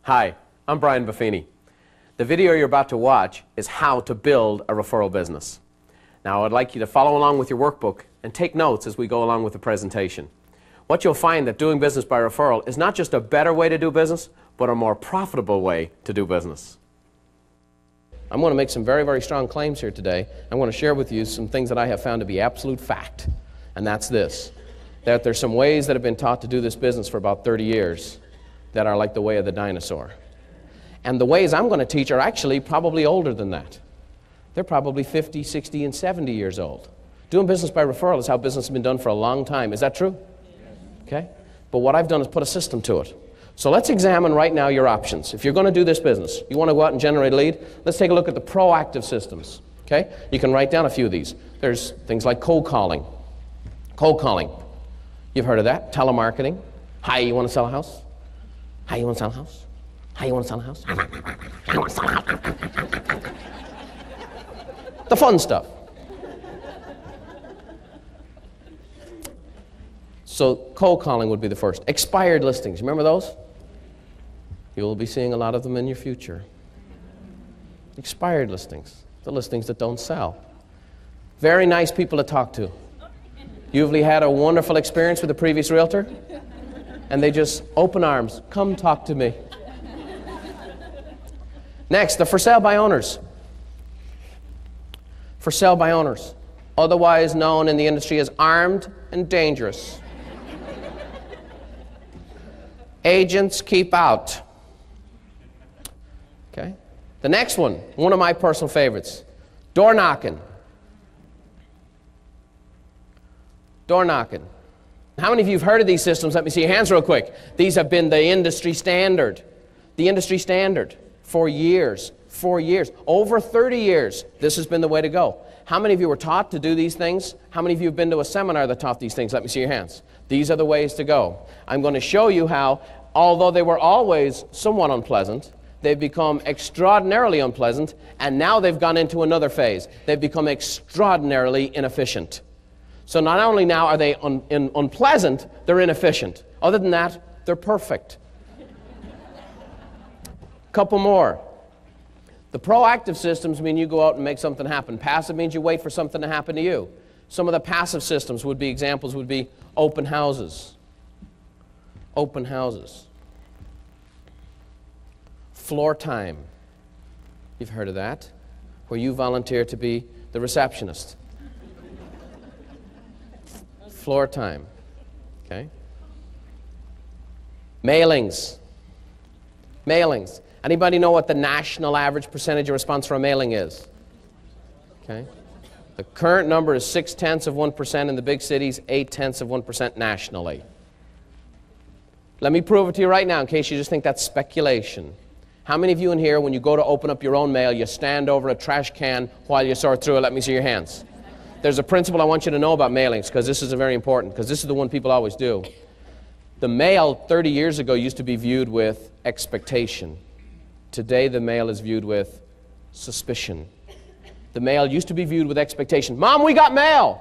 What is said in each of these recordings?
Hi, I'm Brian Buffini. The video you're about to watch is how to build a referral business. Now I'd like you to follow along with your workbook and take notes as we go along with the presentation. What you'll find that doing business by referral is not just a better way to do business, but a more profitable way to do business. I'm going to make some very, very strong claims here today. I'm going to share with you some things that I have found to be absolute fact, and that's this, that there's some ways that have been taught to do this business for about 30 years that are like the way of the dinosaur. And the ways I'm going to teach are actually probably older than that. They're probably 50, 60, and 70 years old. Doing business by referral is how business has been done for a long time. Is that true? Okay? But what I've done is put a system to it. So let's examine right now your options. If you're going to do this business, you want to go out and generate a lead, let's take a look at the proactive systems. Okay? You can write down a few of these. There's things like cold calling. Cold calling. You've heard of that. Telemarketing. Hi, you want to sell a house? Hi, you want to sell a house? Hi, you want to sell a house? I want to sell a house. The fun stuff. So cold calling would be the first. Expired listings. Remember those? You will be seeing a lot of them in your future. Expired listings. The listings that don't sell. Very nice people to talk to. You've had a wonderful experience with the previous realtor, and they just open arms. Come talk to me. Next, the for sale by owners. For sale by owners, otherwise known in the industry as armed and dangerous. Agents keep out. Okay. The next one of my personal favorites, door knocking. Door knocking. How many of you have heard of these systems? Let me see your hands real quick. These have been the industry standard. The industry standard for years. For years. Over 30 years, this has been the way to go. How many of you were taught to do these things? How many of you have been to a seminar that taught these things? Let me see your hands. These are the ways to go. I'm going to show you how, although they were always somewhat unpleasant, they've become extraordinarily unpleasant, and now they've gone into another phase. They've become extraordinarily inefficient. So not only now are they unpleasant, they're inefficient. Other than that, they're perfect. Couple more. The proactive systems mean you go out and make something happen. Passive means you wait for something to happen to you. Some of the passive systems would be, examples would be open houses. Open houses. Floor time. You've heard of that? Where you volunteer to be the receptionist. Floor time. Okay? Mailings. Mailings. Anybody know what the national average percentage of response for a mailing is? Okay. The current number is 0.6% in the big cities, 0.8% nationally. Let me prove it to you right now in case you just think that's speculation. How many of you in here, when you go to open up your own mail, you stand over a trash can while you sort through it? Let me see your hands. There's a principle I want you to know about mailings, because this is very important, because this is the one people always do. The mail 30 years ago used to be viewed with expectation. Today the mail is viewed with suspicion. The mail used to be viewed with expectation. Mom, we got mail!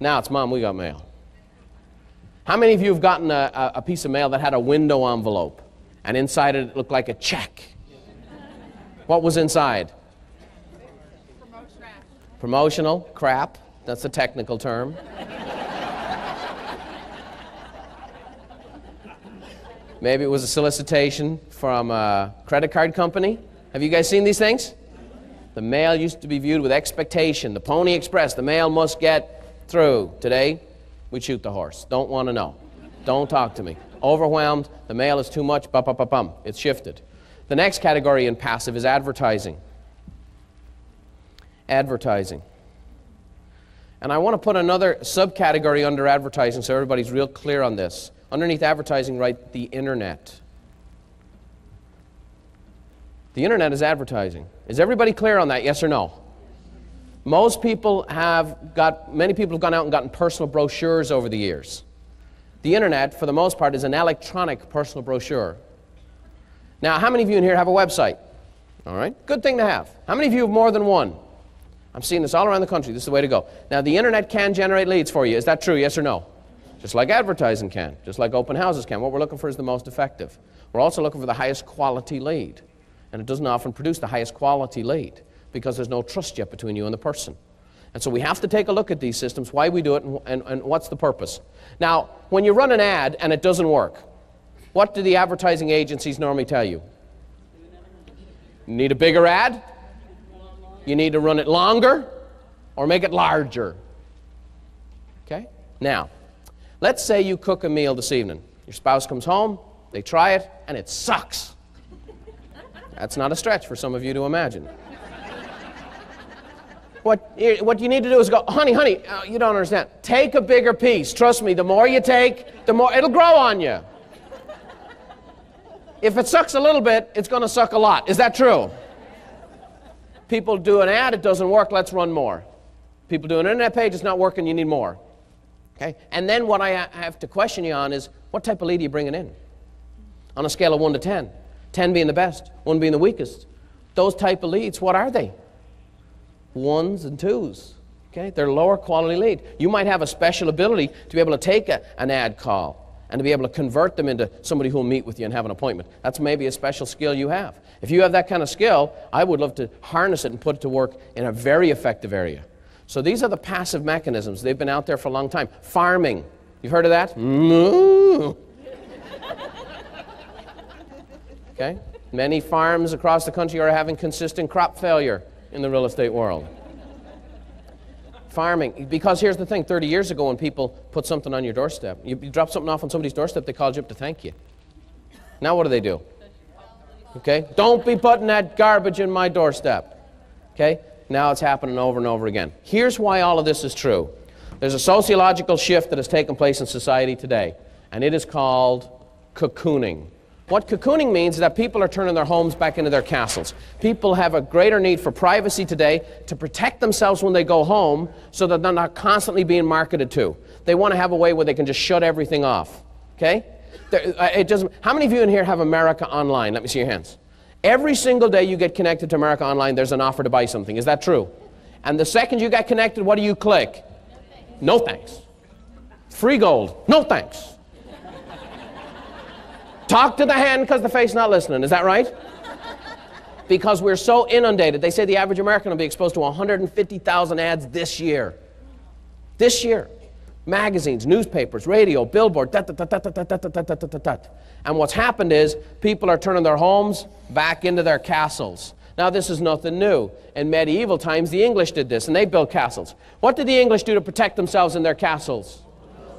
Now it's, Mom, we got mail. How many of you have gotten a piece of mail that had a window envelope, and inside it looked like a check? What was inside? Promotional crap. That's a technical term. Maybe it was a solicitation from a credit card company. Have you guys seen these things? The mail used to be viewed with expectation. The Pony Express, the mail must get through. Today, we shoot the horse. Don't want to know. Don't talk to me. Overwhelmed, the mail is too much, bum. It's shifted. The next category in passive is advertising. Advertising. And I want to put another subcategory under advertising so everybody's real clear on this. Underneath advertising, write the internet. The internet is advertising. Is everybody clear on that, yes or no? Many people have gone out and gotten personal brochures over the years. The internet, for the most part, is an electronic personal brochure. Now, how many of you in here have a website? All right, good thing to have. How many of you have more than one? I'm seeing this all around the country. This is the way to go. Now, the internet can generate leads for you. Is that true, yes or no? just like advertising can, just like open houses can. What we're looking for is the most effective. We're also looking for the highest quality lead. And it doesn't often produce the highest quality lead because there's no trust yet between you and the person. And so we have to take a look at these systems, why we do it, and what's the purpose. Now, when you run an ad and it doesn't work, what do the advertising agencies normally tell you? You need a bigger ad, you need to run it longer, or make it larger. Okay? Now, let's say you cook a meal this evening. Your spouse comes home, they try it, and it sucks. That's not a stretch for some of you to imagine. What you need to do is go, honey, you don't understand. Take a bigger piece. Trust me, the more you take, the more it'll grow on you. If it sucks a little bit, it's going to suck a lot. Is that true? People do an ad, it doesn't work, let's run more. People do an internet page, it's not working, you need more. Okay? And then what I have to question you on is, what type of lead are you bringing in? On a scale of 1 to 10. 10 being the best, 1 being the weakest. Those type of leads, what are they? 1s and 2s. Okay? They're lower quality lead. You might have a special ability to be able to take an ad call and to be able to convert them into somebody who will meet with you and have an appointment. That's maybe a special skill you have. If you have that kind of skill, I would love to harness it and put it to work in a very effective area. So these are the passive mechanisms. They've been out there for a long time. Farming. You've heard of that? Okay? Many farms across the country are having consistent crop failure in the real estate world. Farming, because here's the thing, 30 years ago when people put something on your doorstep, you drop something off on somebody's doorstep, they called you up to thank you. Now what do? Okay? Don't be putting that garbage in my doorstep. Okay? Now it's happening over and over again. Here's why all of this is true. There's a sociological shift that has taken place in society today, and it is called cocooning. What cocooning means is that people are turning their homes back into their castles. People have a greater need for privacy today to protect themselves when they go home so that they're not constantly being marketed to. They want to have a way where they can just shut everything off. Okay? How many of you in here have America Online? Let me see your hands. Every single day you get connected to America Online, there's an offer to buy something. Is that true? And the second you get connected, what do you click? No thanks. Free gold. No thanks. Talk to the hand because the face not listening. Is that right? Because we're so inundated. They say the average American will be exposed to 150,000 ads this year. This year. Magazines, newspapers, radio, billboard, And what's happened is people are turning their homes back into their castles. Now this is nothing new. In medieval times the English did this and they built castles. What did the English do to protect themselves in their castles?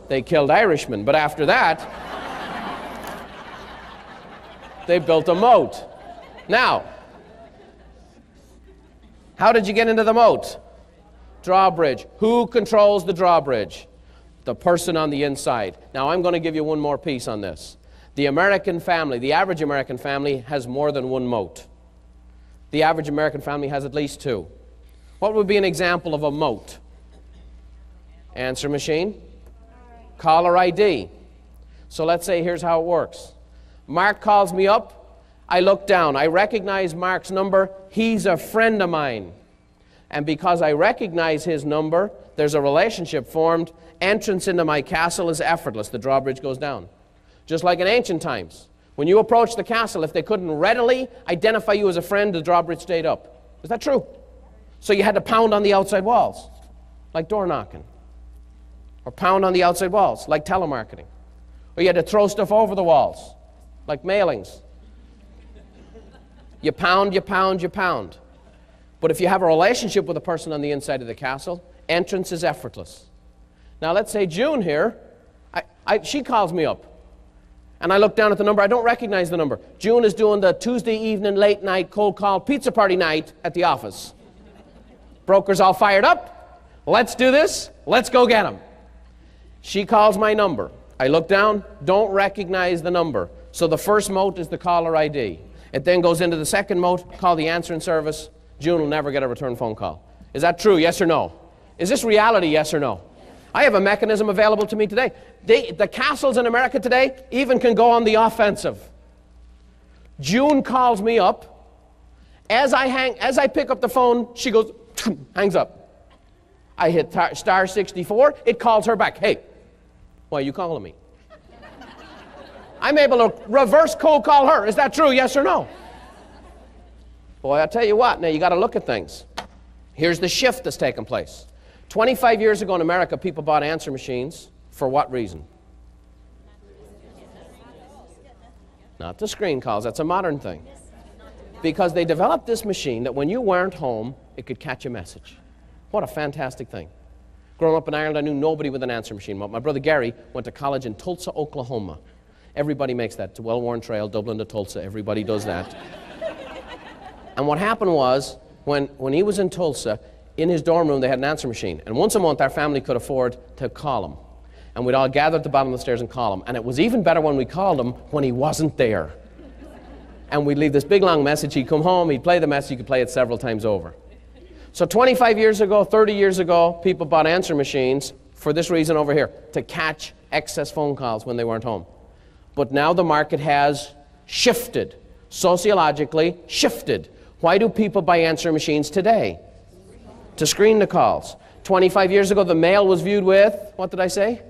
They killed Irishmen, but after that they built a moat. Now, how did you get into the moat? Drawbridge. Who controls the drawbridge? The person on the inside. Now, I'm going to give you one more piece on this. The American family, the average American family has more than one moat. The average American family has at least 2. What would be an example of a moat? Answer machine. Caller ID. So let's say here's how it works. Mark calls me up, I look down, I recognize Mark's number, he's a friend of mine. And because I recognize his number, there's a relationship formed, entrance into my castle is effortless, the drawbridge goes down. Just like in ancient times, when you approached the castle, if they couldn't readily identify you as a friend, the drawbridge stayed up. Is that true? So you had to pound on the outside walls, like door knocking. Or pound on the outside walls, like telemarketing. Or you had to throw stuff over the walls, like mailings. You pound, you pound, you pound. But if you have a relationship with a person on the inside of the castle, entrance is effortless. Now let's say June here, she calls me up. And I look down at the number, I don't recognize the number. June is doing the Tuesday evening, late night, cold call, pizza party night at the office. Broker's all fired up. Let's do this, let's go get them. She calls my number. I look down, don't recognize the number. So the first moat is the caller ID. It then goes into the second moat, call the answering service. June will never get a return phone call. Is that true, yes or no? Is this reality, yes or no? I have a mechanism available to me today. The castles in America today even can go on the offensive. June calls me up. As I pick up the phone, she goes, hangs up. I hit star 64, it calls her back. Hey, Why are you calling me? I'm able to reverse cold call her. Is that true, yes or no? Boy, I'll tell you what, now you got to look at things. Here's the shift that's taken place. 25 years ago in America, people bought answer machines for what reason? Not the screen calls, that's a modern thing. Because they developed this machine that when you weren't home, it could catch a message. What a fantastic thing. Growing up in Ireland, I knew nobody with an answer machine. My brother Gary went to college in Tulsa, Oklahoma. Everybody makes that. It's a well-worn trail, Dublin to Tulsa. Everybody does that. And what happened was, when he was in Tulsa, in his dorm room, they had an answer machine. And once a month, our family could afford to call him. And we'd all gather at the bottom of the stairs and call him. And it was even better when we called him when he wasn't there. And we'd leave this big, long message. He'd come home, he'd play the message. You could play it several times over. So 25 years ago, 30 years ago, people bought answer machines for this reason over here, to catch excess phone calls when they weren't home. But now the market has shifted, sociologically shifted. Why do people buy answer machines today? To screen the calls. 25 years ago, the mail was viewed with, what did I say?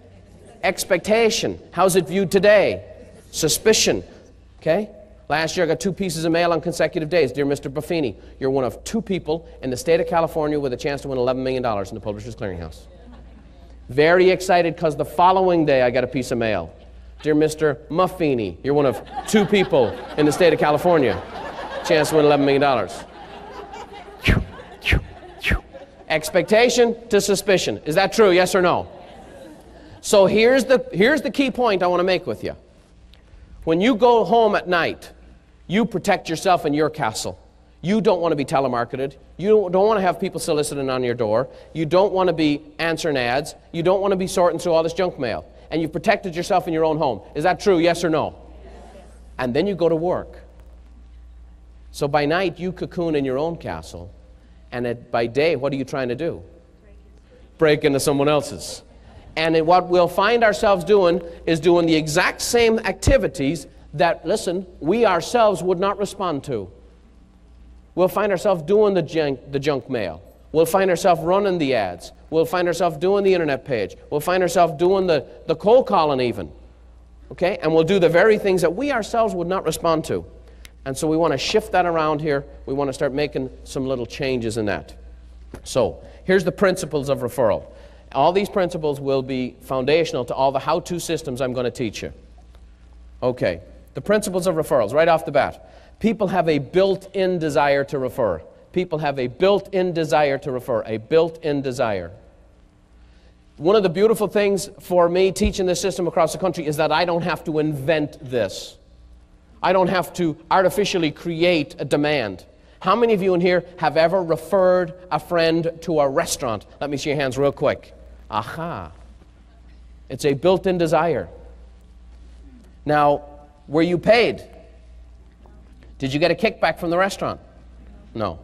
Expectation. How's it viewed today? Suspicion. Okay? Last year, I got 2 pieces of mail on consecutive days. Dear Mr. Buffini, you're one of 2 people in the state of California with a chance to win $11 million in the Publishers Clearinghouse. Very excited because the following day, I got a piece of mail. Dear Mr. Muffini, you're one of 2 people in the state of California. Chance to win $11 million. Expectation to suspicion. Is that true, yes or no? So here's the key point I want to make with you. When you go home at night, you protect yourself in your castle. You don't want to be telemarketed. You don't want to have people soliciting on your door. You don't want to be answering ads. You don't want to be sorting through all this junk mail. And you've protected yourself in your own home. Is that true, yes or no? And then you go to work. So by night, you cocoon in your own castle. And by day, what are you trying to do? Break into someone else's. And what we'll find ourselves doing is doing the exact same activities that, listen, we ourselves would not respond to. We'll find ourselves doing the junk mail. We'll find ourselves running the ads. We'll find ourselves doing the internet page. We'll find ourselves doing the cold calling even. Okay? And we'll do the very things that we ourselves would not respond to. And so we want to shift that around here. We want to start making some little changes in that. So here's the principles of referral. All these principles will be foundational to all the how-to systems I'm going to teach you. Okay, the principles of referrals, right off the bat. People have a built-in desire to refer. People have a built-in desire to refer, a built-in desire. One of the beautiful things for me teaching this system across the country is that I don't have to invent this. I don't have to artificially create a demand. How many of you in here have ever referred a friend to a restaurant? Let me see your hands real quick. Aha. It's a built-in desire. Now, were you paid? Did you get a kickback from the restaurant? No.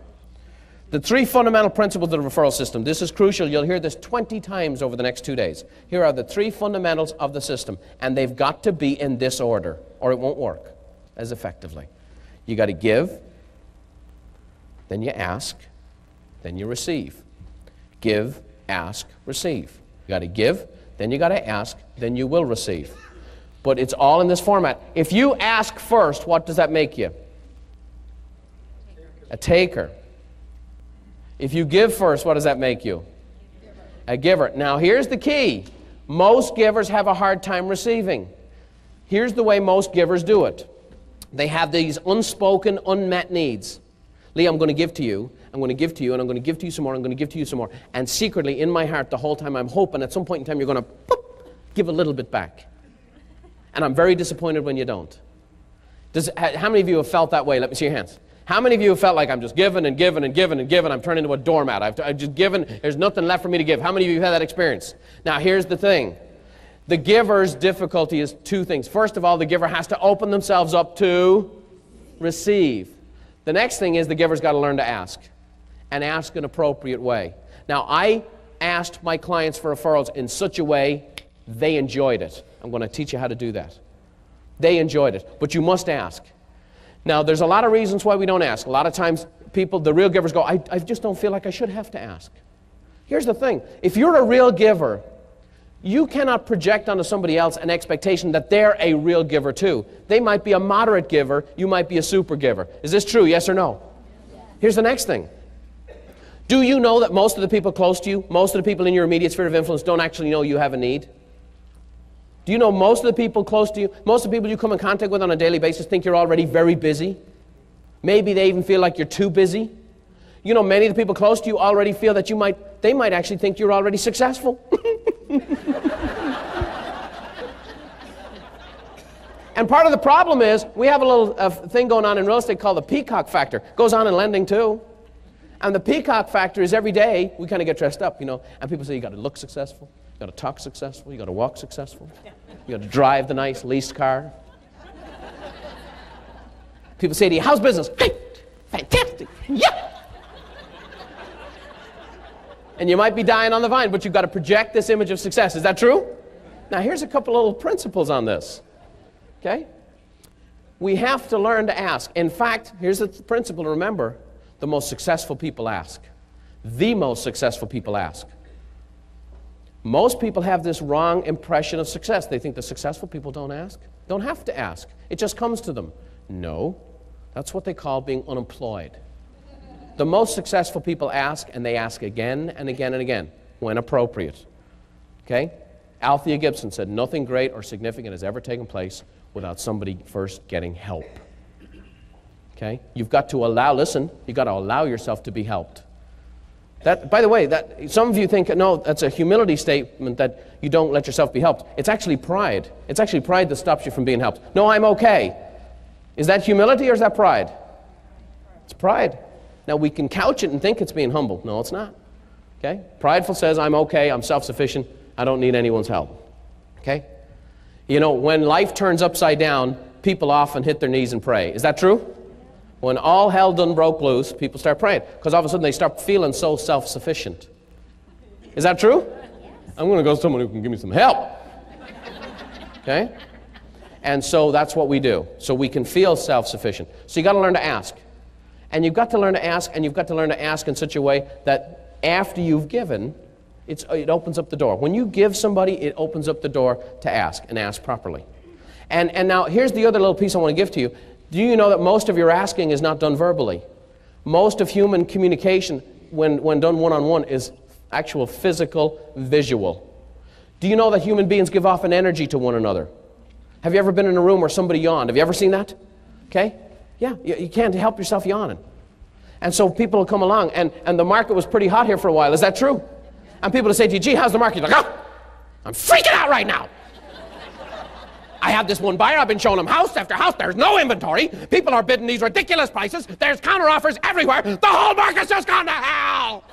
The 3 fundamental principles of the referral system. This is crucial. You'll hear this 20 times over the next 2 days. Here are the 3 fundamentals of the system, and they've got to be in this order, or it won't work as effectively. You got to give, then you ask, then you receive. Give, ask, receive. You got to give, then you got to ask, then you will receive. But it's all in this format. If you ask first, what does that make you? A taker. If you give first, what does that make you? A giver. Now here's the key. Most givers have a hard time receiving. Here's the way most givers do it. They have these unspoken, unmet needs. Lee, I'm going to give to you, I'm going to give to you, and I'm going to give to you some more, I'm going to give to you some more. And secretly, in my heart, the whole time, I'm hoping at some point in time, you're going to give a little bit back. And I'm very disappointed when you don't. How many of you have felt that way? Let me see your hands. How many of you have felt like I'm just giving and giving and giving and giving, I'm turning into a doormat, I've just given, there's nothing left for me to give. How many of you have had that experience? Now, here's the thing. The giver's difficulty is 2 things. First of all, the giver has to open themselves up to receive. The next thing is the giver's got to learn to ask, and ask an appropriate way. Now, I asked my clients for referrals in such a way they enjoyed it. I'm going to teach you how to do that. They enjoyed it, but you must ask. Now, there's a lot of reasons why we don't ask. A lot of times, people, the real givers go, I just don't feel like I should have to ask. Here's the thing. If you're a real giver, You cannot project onto somebody else an expectation that they're a real giver too. They might be a moderate giver, you might be a super giver. Is this true, yes or no? Here's the next thing. Do you know that most of the people close to you, most of the people in your immediate sphere of influence don't actually know you have a need? Do you know most of the people close to you, most of the people you come in contact with on a daily basis think you're already very busy? Maybe they even feel like you're too busy. You know, many of the people close to you already feel that they might actually think you're already successful. And part of the problem is we have a little thing going on in real estate called the peacock factor. Goes on in lending too. And the peacock factor is every day we kind of get dressed up, you know, and people say you got to look successful, you got to talk successful, you got to walk successful, you got to drive the nice leased car. People say to you, how's business? Great, fantastic, yeah. And you might be dying on the vine, but you've got to project this image of success. Is that true? Now here's a couple little principles on this. Okay? We have to learn to ask. In fact, here's the principle to remember. The most successful people ask. The most successful people ask. Most people have this wrong impression of success. They think the successful people don't ask. Don't have to ask. It just comes to them. No. That's what they call being unemployed. The most successful people ask, and they ask again and again and again, when appropriate. Okay? Althea Gibson said, nothing great or significant has ever taken place without somebody first getting help. Okay? You've got to allow, listen, you've got to allow yourself to be helped. That, by the way, that some of you think, no, that's a humility statement that you don't let yourself be helped. It's actually pride. It's actually pride that stops you from being helped. No, I'm okay. Is that humility or is that pride? It's pride. Now, we can couch it and think it's being humble. No, it's not. Okay? Prideful says, I'm okay, I'm self-sufficient, I don't need anyone's help. Okay? You know, when life turns upside down, people often hit their knees and pray. Is that true? When all hell done broke loose, people start praying. Because all of a sudden they start feeling so self-sufficient. Is that true? I'm going to go to someone who can give me some help. Okay? And so that's what we do. So we can feel self-sufficient. So you've got to learn to ask. And you've got to learn to ask, and you've got to learn to ask in such a way that after you've given, it opens up the door. When you give somebody, it opens up the door to ask, and ask properly. And now, here's the other little piece I want to give to you. Do you know that most of your asking is not done verbally? Most of human communication, when done one-on-one, is actual physical, visual. Do you know that human beings give off an energy to one another? Have you ever been in a room where somebody yawned? Have you ever seen that? Okay? Yeah, you can't help yourself yawning. And so people will come along, and the market was pretty hot here for a while. Is that true? And people will say to you, gee, how's the market? You're like, oh, I'm freaking out right now. I have this one buyer, I've been showing him house after house, there's no inventory, people are bidding these ridiculous prices, there's counter offers everywhere, the whole market's just gone to hell!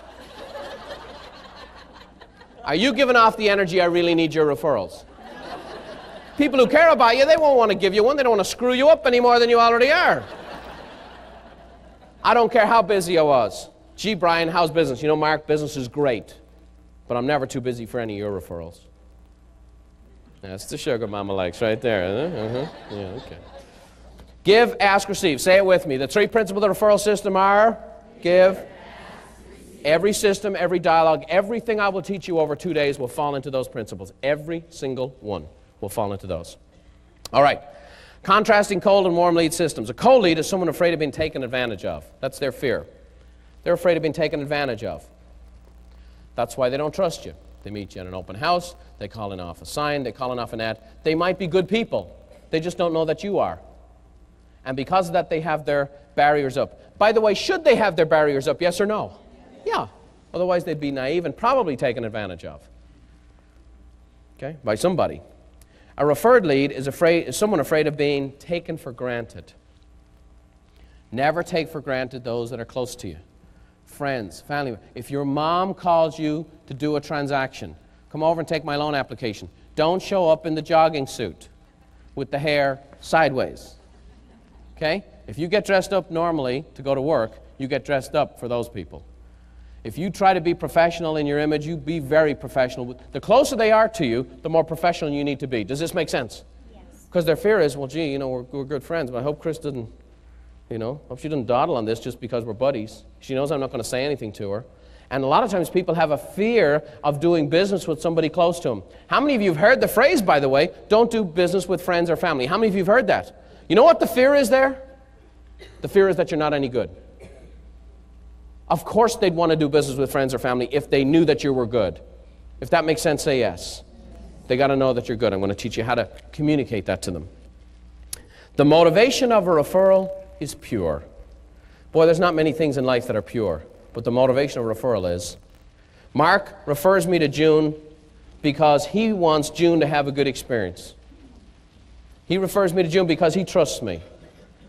Are you giving off the energy, I really need your referrals? People who care about you, they won't want to give you one, they don't want to screw you up any more than you already are. I don't care how busy I was. Gee, Brian, how's business? You know, Mark, business is great, but I'm never too busy for any of your referrals. That's the sugar mama likes right there. Yeah, okay. Give, ask, receive. Say it with me. The three principles of the referral system are give. Every system, every dialogue, everything I will teach you over 2 days will fall into those principles. Every single one will fall into those. All right. Contrasting cold and warm lead systems. A cold lead is someone afraid of being taken advantage of. That's their fear. They're afraid of being taken advantage of. That's why they don't trust you. They meet you at an open house, they call in off a sign, they call in off an ad. They might be good people. They just don't know that you are. And because of that, they have their barriers up. By the way, should they have their barriers up, yes or no? Yeah. Otherwise, they'd be naive and probably taken advantage of. Okay? By somebody. A referred lead is someone afraid of being taken for granted. Never take for granted those that are close to you. Friends, family. If your mom calls you to do a transaction, come over and take my loan application. Don't show up in the jogging suit with the hair sideways. Okay? If you get dressed up normally to go to work, you get dressed up for those people. If you try to be professional in your image, you be very professional. The closer they are to you, the more professional you need to be. Does this make sense? Yes. Because their fear is, well, gee, you know, we're good friends, but I hope Chris doesn't, you know, hope she doesn't dawdle on this just because we're buddies. She knows I'm not going to say anything to her. And a lot of times people have a fear of doing business with somebody close to them. How many of you have heard the phrase, by the way, don't do business with friends or family? How many of you have heard that? You know what the fear is there? The fear is that you're not any good. Of course they'd want to do business with friends or family if they knew that you were good. If that makes sense, say yes. They got to know that you're good. I'm going to teach you how to communicate that to them. The motivation of a referral is pure. Boy, there's not many things in life that are pure. But the motivation of a referral is, Mark refers me to June because he wants June to have a good experience. He refers me to June because he trusts me.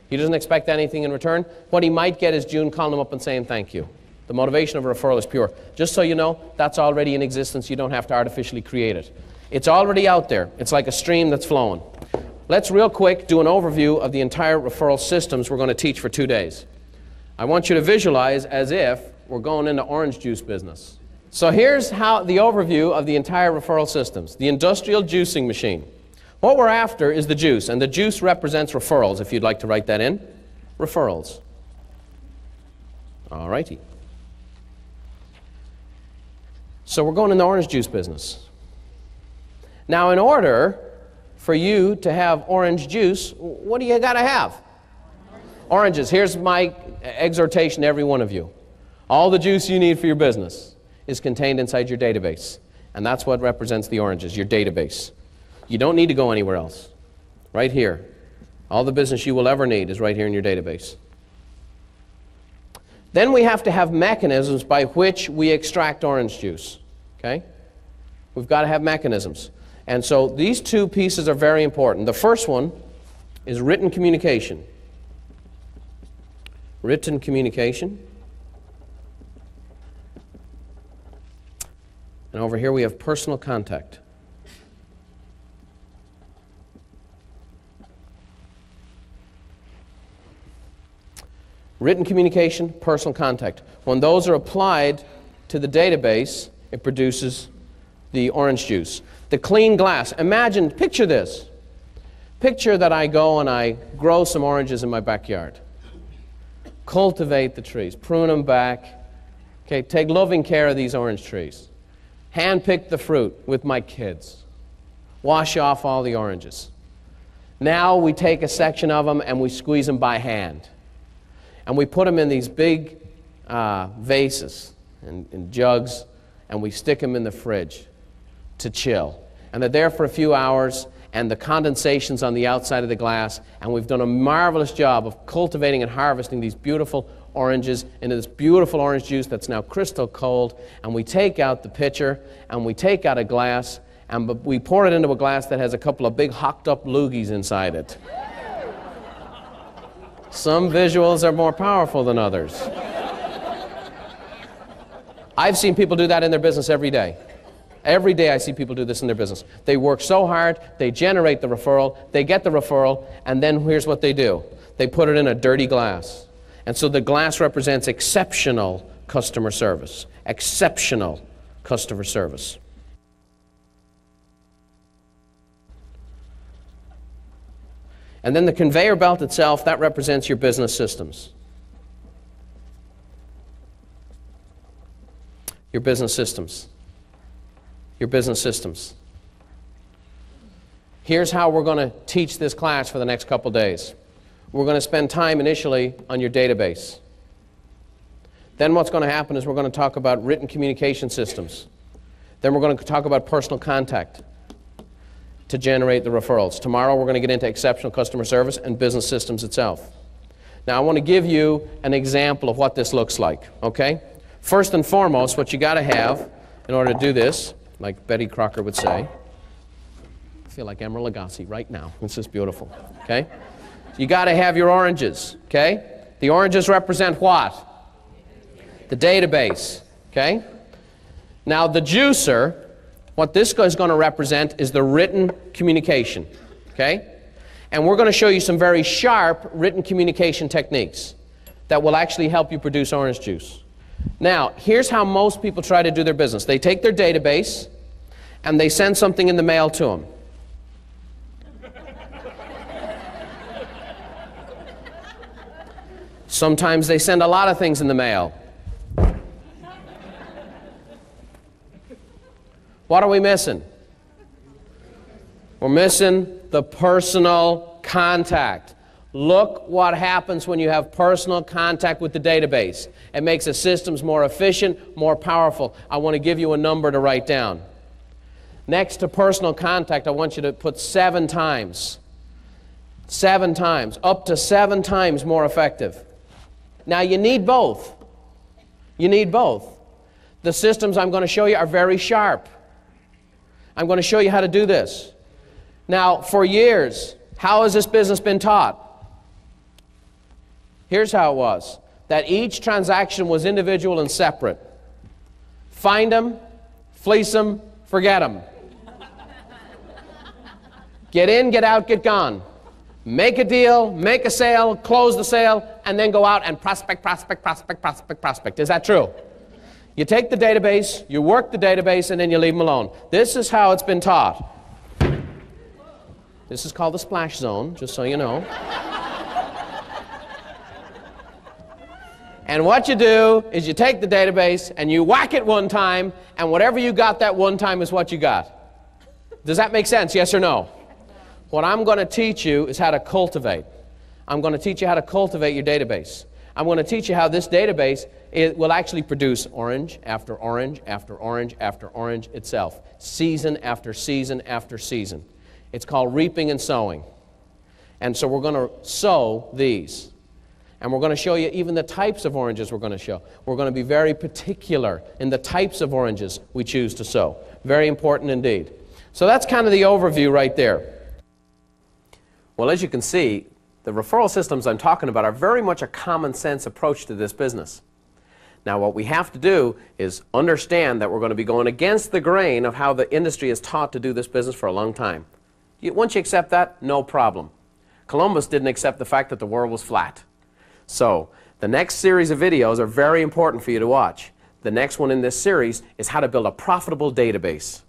He doesn't expect anything in return. What he might get is June calling him up and saying thank you. The motivation of a referral is pure. Just so you know, that's already in existence. You don't have to artificially create it. It's already out there. It's like a stream that's flowing. Let's real quick do an overview of the entire referral systems we're going to teach for 2 days. I want you to visualize as if we're going into orange juice business. So here's how the overview of the entire referral systems. The industrial juicing machine. What we're after is the juice, and the juice represents referrals, if you'd like to write that in. Referrals. All righty. So we're going in the orange juice business. Now, in order for you to have orange juice, what do you got to have? Oranges. Here's my exhortation to every one of you. All the juice you need for your business is contained inside your database. And that's what represents the oranges, your database. You don't need to go anywhere else. Right here. All the business you will ever need is right here in your database. Then we have to have mechanisms by which we extract orange juice. Okay? We've got to have mechanisms. And so these two pieces are very important. The first one is written communication. Written communication. And over here we have personal contact. Written communication, personal contact. When those are applied to the database, it produces the orange juice. The clean glass. Imagine, picture this. Picture that I go and I grow some oranges in my backyard. Cultivate the trees, prune them back. Okay, take loving care of these orange trees. Hand-pick the fruit with my kids. Wash off all the oranges. Now we take a section of them and we squeeze them by hand. And we put them in these big vases and jugs, and we stick them in the fridge to chill. And they're there for a few hours, and the condensation's on the outside of the glass, and we've done a marvelous job of cultivating and harvesting these beautiful oranges into this beautiful orange juice that's now crystal cold. And we take out the pitcher, and we take out a glass, and we pour it into a glass that has a couple of big hocked up loogies inside it. Some visuals are more powerful than others. I've seen people do that in their business every day. Every day I see people do this in their business. They work so hard, they generate the referral, they get the referral, and then here's what they do. They put it in a dirty glass. And so the glass represents exceptional customer service. Exceptional customer service. And then the conveyor belt itself, that represents your business systems. Your business systems. Your business systems. Here's how we're going to teach this class for the next couple days. We're going to spend time initially on your database. Then what's going to happen is we're going to talk about written communication systems. Then we're going to talk about personal contact to generate the referrals. Tomorrow we're going to get into exceptional customer service and business systems itself. Now I want to give you an example of what this looks like, okay? First and foremost, what you got to have in order to do this, like Betty Crocker would say, I feel like Emeril Lagasse right now. This is beautiful, okay? You got to have your oranges, okay? The oranges represent what? The database, okay? Now the juicer, what this is going to represent is the written communication, okay? And we're going to show you some very sharp written communication techniques that will actually help you produce orange juice. Now, here's how most people try to do their business. They take their database and they send something in the mail to them. Sometimes they send a lot of things in the mail. What are we missing? We're missing the personal contact. Look what happens when you have personal contact with the database. It makes the systems more efficient, more powerful. I want to give you a number to write down. Next to personal contact, I want you to put 7 times. 7 times. Up to 7 times more effective. Now you need both. You need both. The systems I'm going to show you are very sharp. I'm going to show you how to do this. Now, for years, how has this business been taught? Here's how it was. That each transaction was individual and separate. Find them, fleece them, forget them. Get in, get out, get gone. Make a deal, make a sale, close the sale, and then go out and prospect, prospect, prospect, prospect, prospect. Is that true? You take the database, you work the database, and then you leave them alone. This is how it's been taught. This is called the splash zone, just so you know. And what you do is you take the database and you whack it one time, and whatever you got that one time is what you got. Does that make sense, yes or no? What I'm going to teach you is how to cultivate. I'm going to teach you how to cultivate your database. I'm going to teach you how this database will actually produce orange after orange after orange after orange itself, season after season after season. It's called reaping and sowing. And so we're going to sow these. And we're going to show you even the types of oranges we're going to show. We're going to be very particular in the types of oranges we choose to sow. Very important indeed. So that's kind of the overview right there. Well, as you can see, the referral systems I'm talking about are very much a common sense approach to this business. Now, what we have to do is understand that we're going to be going against the grain of how the industry is taught to do this business for a long time. Once you accept that, no problem. Columbus didn't accept the fact that the world was flat. So, the next series of videos are very important for you to watch. The next one in this series is how to build a profitable database.